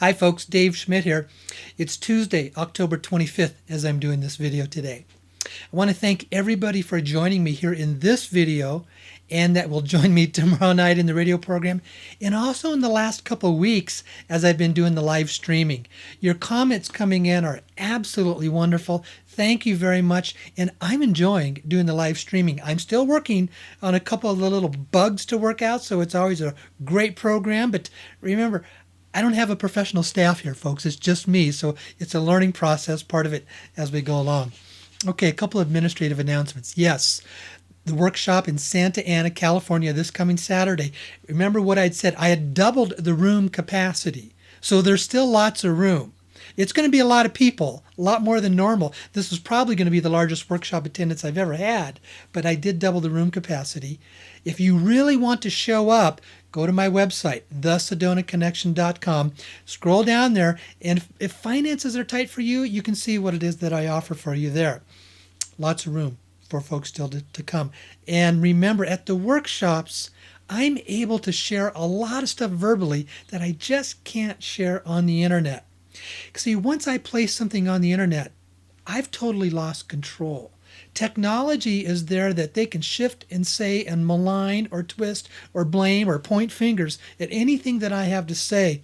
Hi folks, Dave Schmidt here. It's Tuesday, October 25th as I'm doing this video today. I want to thank everybody for joining me here in this video and that will join me tomorrow night in the radio program and also in the last couple of weeks as I've been doing the live streaming. Your comments coming in are absolutely wonderful. Thank you very much, and I'm enjoying doing the live streaming. I'm still working on a couple of the little bugs to work out, so it's always a great program, but remember, I don't have a professional staff here, folks. It's just me, so it's a learning process, part of it as we go along. Okay, a couple of administrative announcements. Yes, the workshop in Santa Ana, California this coming Saturday. Remember what I'd said, I had doubled the room capacity, so there's still lots of room. It's going to be a lot of people, a lot more than normal. This is probably going to be the largest workshop attendance I've ever had, but I did double the room capacity. If you really want to show up, go to my website, thesedonaconnection.com. Scroll down there, and if finances are tight for you, you can see what it is that I offer for you there. Lots of room for folks still to come. And remember, at the workshops, I'm able to share a lot of stuff verbally that I just can't share on the internet. See, once I place something on the internet, I've totally lost control. Technology is there that they can shift and say and malign or twist or blame or point fingers at anything that I have to say,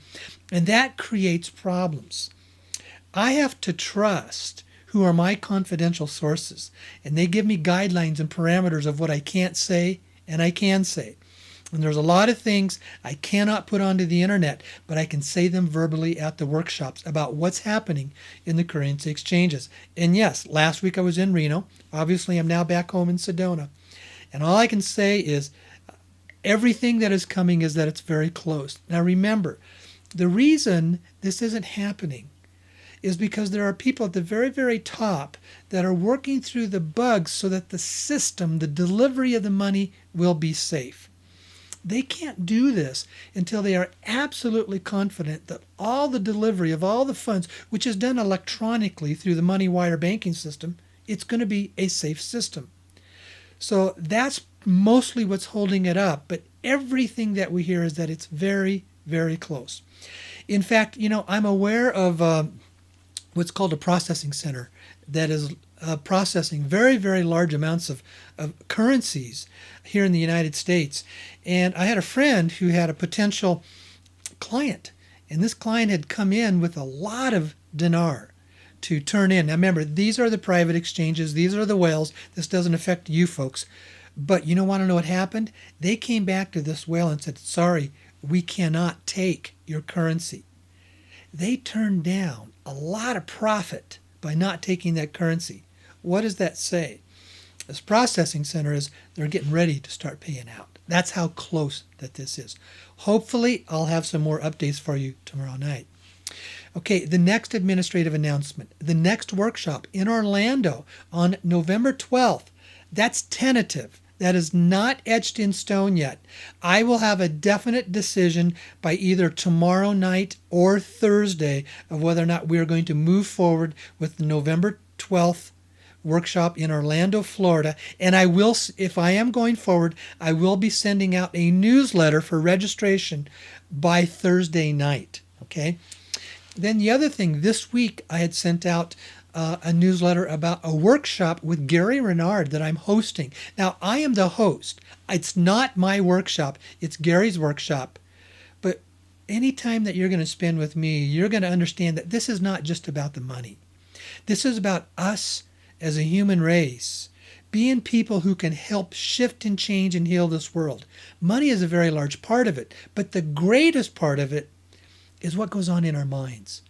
and that creates problems. I have to trust who are my confidential sources, and they give me guidelines and parameters of what I can't say and I can say. And there's a lot of things I cannot put onto the internet, but I can say them verbally at the workshops about what's happening in the currency exchanges. And yes, last week I was in Reno. Obviously, I'm now back home in Sedona. And all I can say is everything that is coming is that it's very close. Now remember, the reason this isn't happening is because there are people at the very, very top that are working through the bugs so that the system, the delivery of the money, will be safe. They can't do this until they are absolutely confident that all the delivery of all the funds, which is done electronically through the money wire banking system, it's going to be a safe system. So that's mostly what's holding it up. But everything that we hear is that it's very, very close. In fact, I'm aware of what's called a processing center that is processing very, very large amounts of currencies here in the United States. And I had a friend who had a potential client, and this client had come in with a lot of dinar to turn in. Now remember, these are the private exchanges, these are the whales. This doesn't affect you folks. But you don't want to know what happened? They came back to this whale and said, sorry, we cannot take your currency. They turned down a lot of profit by not taking that currency. What does that say? This processing center is they're getting ready to start paying out. That's how close that this is. Hopefully, I'll have some more updates for you tomorrow night. Okay, the next administrative announcement, the next workshop in Orlando on November 12th. That's tentative. That is not etched in stone yet. I will have a definite decision by either tomorrow night or Thursday of whether or not we are going to move forward with the November 12th workshop in Orlando, Florida. And I will, if I am going forward, I will be sending out a newsletter for registration by Thursday night. Okay. Then the other thing, this week I had sent out a newsletter about a workshop with Gary Renard that I'm hosting. Now, I am the host. It's not my workshop. It's Gary's workshop. But any time that you're going to spend with me, you're going to understand that this is not just about the money. This is about us as a human race being people who can help shift and change and heal this world. Money is a very large part of it, but the greatest part of it is what goes on in our minds.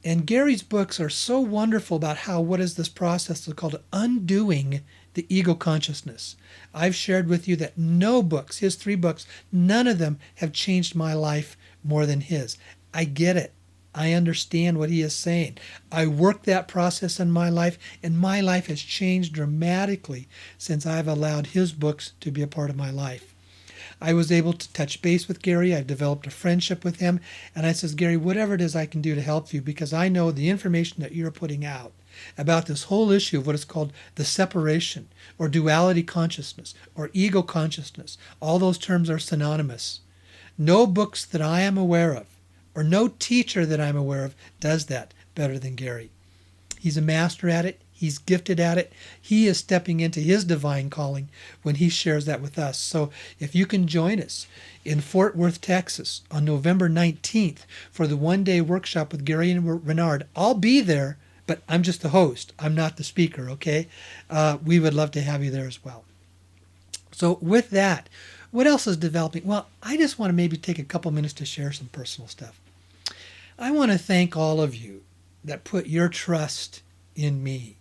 And Gary's books are so wonderful about what is this process called undoing the ego consciousness. I've shared with you that no books, his 3 books, none of them have changed my life more than his. I get it. I understand what he is saying. I worked that process in my life, and my life has changed dramatically since I've allowed his books to be a part of my life. I was able to touch base with Gary. I've developed a friendship with him. And I says, Gary, whatever it is I can do to help you, because I know the information that you're putting out about this whole issue of what is called the separation or duality consciousness or ego consciousness. All those terms are synonymous. No books that I am aware of or no teacher that I'm aware of does that better than Gary. He's a master at it. He's gifted at it. He is stepping into his divine calling when he shares that with us. So if you can join us in Fort Worth, Texas on November 19th for the one-day workshop with Gary and Renard, I'll be there, but I'm just the host. I'm not the speaker, okay? We would love to have you there as well. So with that, what else is developing? Well, I just want to maybe take a couple minutes to share some personal stuff. I want to thank all of you that put your trust in me.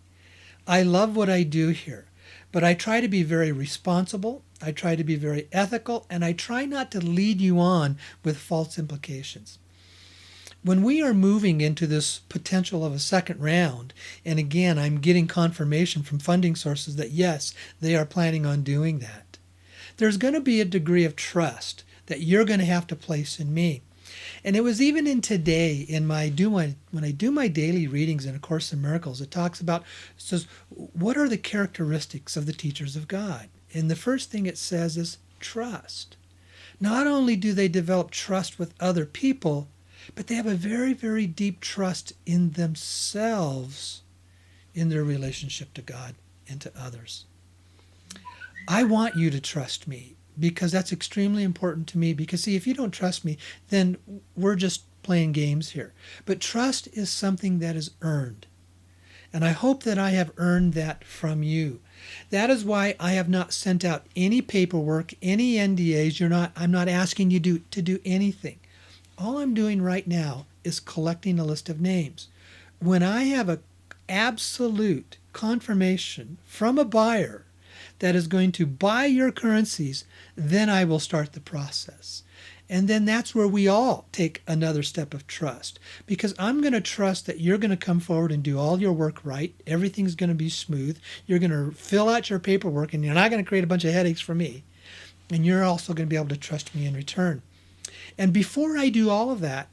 I love what I do here, but I try to be very responsible, I try to be very ethical, and I try not to lead you on with false implications. When we are moving into this potential of a second round, and again, I'm getting confirmation from funding sources that yes, they are planning on doing that, there's going to be a degree of trust that you're going to have to place in me. And it was even in today, when I do my daily readings in A Course in Miracles, it says, what are the characteristics of the teachers of God? And the first thing it says is trust. Not only do they develop trust with other people, but they have a very, very deep trust in themselves, in their relationship to God and to others. I want you to trust me, because that's extremely important to me. Because, see, if you don't trust me, then we're just playing games here. But trust is something that is earned. And I hope that I have earned that from you. That is why I have not sent out any paperwork, any NDAs. I'm not asking you to do anything. All I'm doing right now is collecting a list of names. When I have an absolute confirmation from a buyer that is going to buy your currencies, then I will start the process. And then that's where we all take another step of trust, because I'm going to trust that you're going to come forward and do all your work right. Everything's going to be smooth. You're going to fill out your paperwork, and you're not going to create a bunch of headaches for me. And you're also going to be able to trust me in return. And before I do all of that,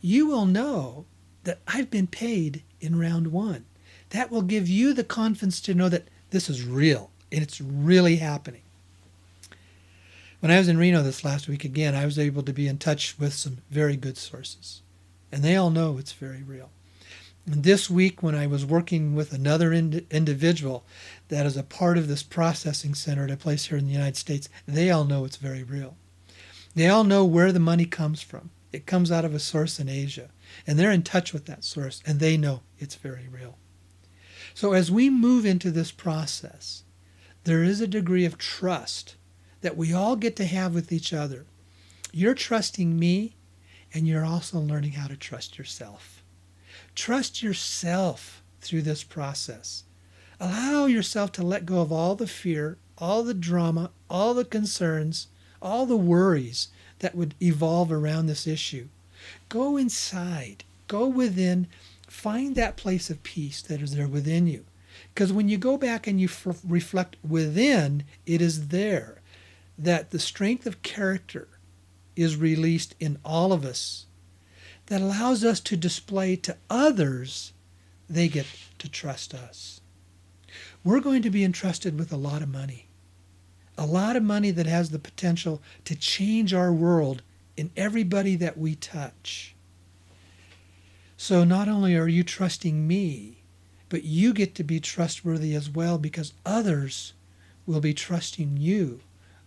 you will know that I've been paid in round one. That will give you the confidence to know that this is real. And it's really happening. When I was in Reno this last week, again, I was able to be in touch with some very good sources. And they all know it's very real. And this week, when I was working with another individual that is a part of this processing center at a place here in the United States, they all know it's very real. They all know where the money comes from. It comes out of a source in Asia. And they're in touch with that source, and they know it's very real. So as we move into this process, there is a degree of trust that we all get to have with each other. You're trusting me, and you're also learning how to trust yourself. Trust yourself through this process. Allow yourself to let go of all the fear, all the drama, all the concerns, all the worries that would evolve around this issue. Go inside, go within, find that place of peace that is there within you. Because when you go back and you reflect within, it is there that the strength of character is released in all of us that allows us to display to others they get to trust us. We're going to be entrusted with a lot of money that has the potential to change our world in everybody that we touch. So not only are you trusting me, but you get to be trustworthy as well, because others will be trusting you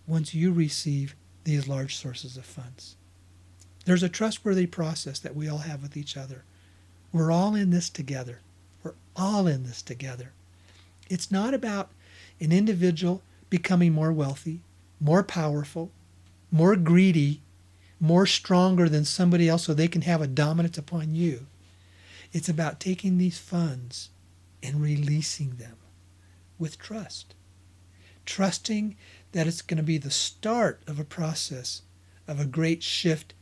once you receive these large sources of funds. There's a trustworthy process that we all have with each other. We're all in this together. We're all in this together. It's not about an individual becoming more wealthy, more powerful, more greedy, more stronger than somebody else so they can have a dominance upon you. It's about taking these funds and releasing them with trust. Trusting that it's going to be the start of a process of a great shift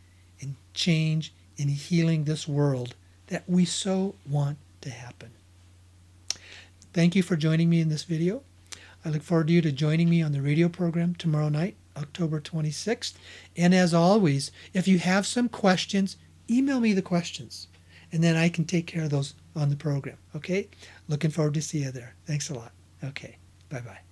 and change in healing this world that we so want to happen. Thank you for joining me in this video. I look forward to you to joining me on the radio program tomorrow night, October 26th. And as always, if you have some questions, email me the questions, and then I can take care of those on the program. Okay? Looking forward to see you there. Thanks a lot. Okay. Bye-bye.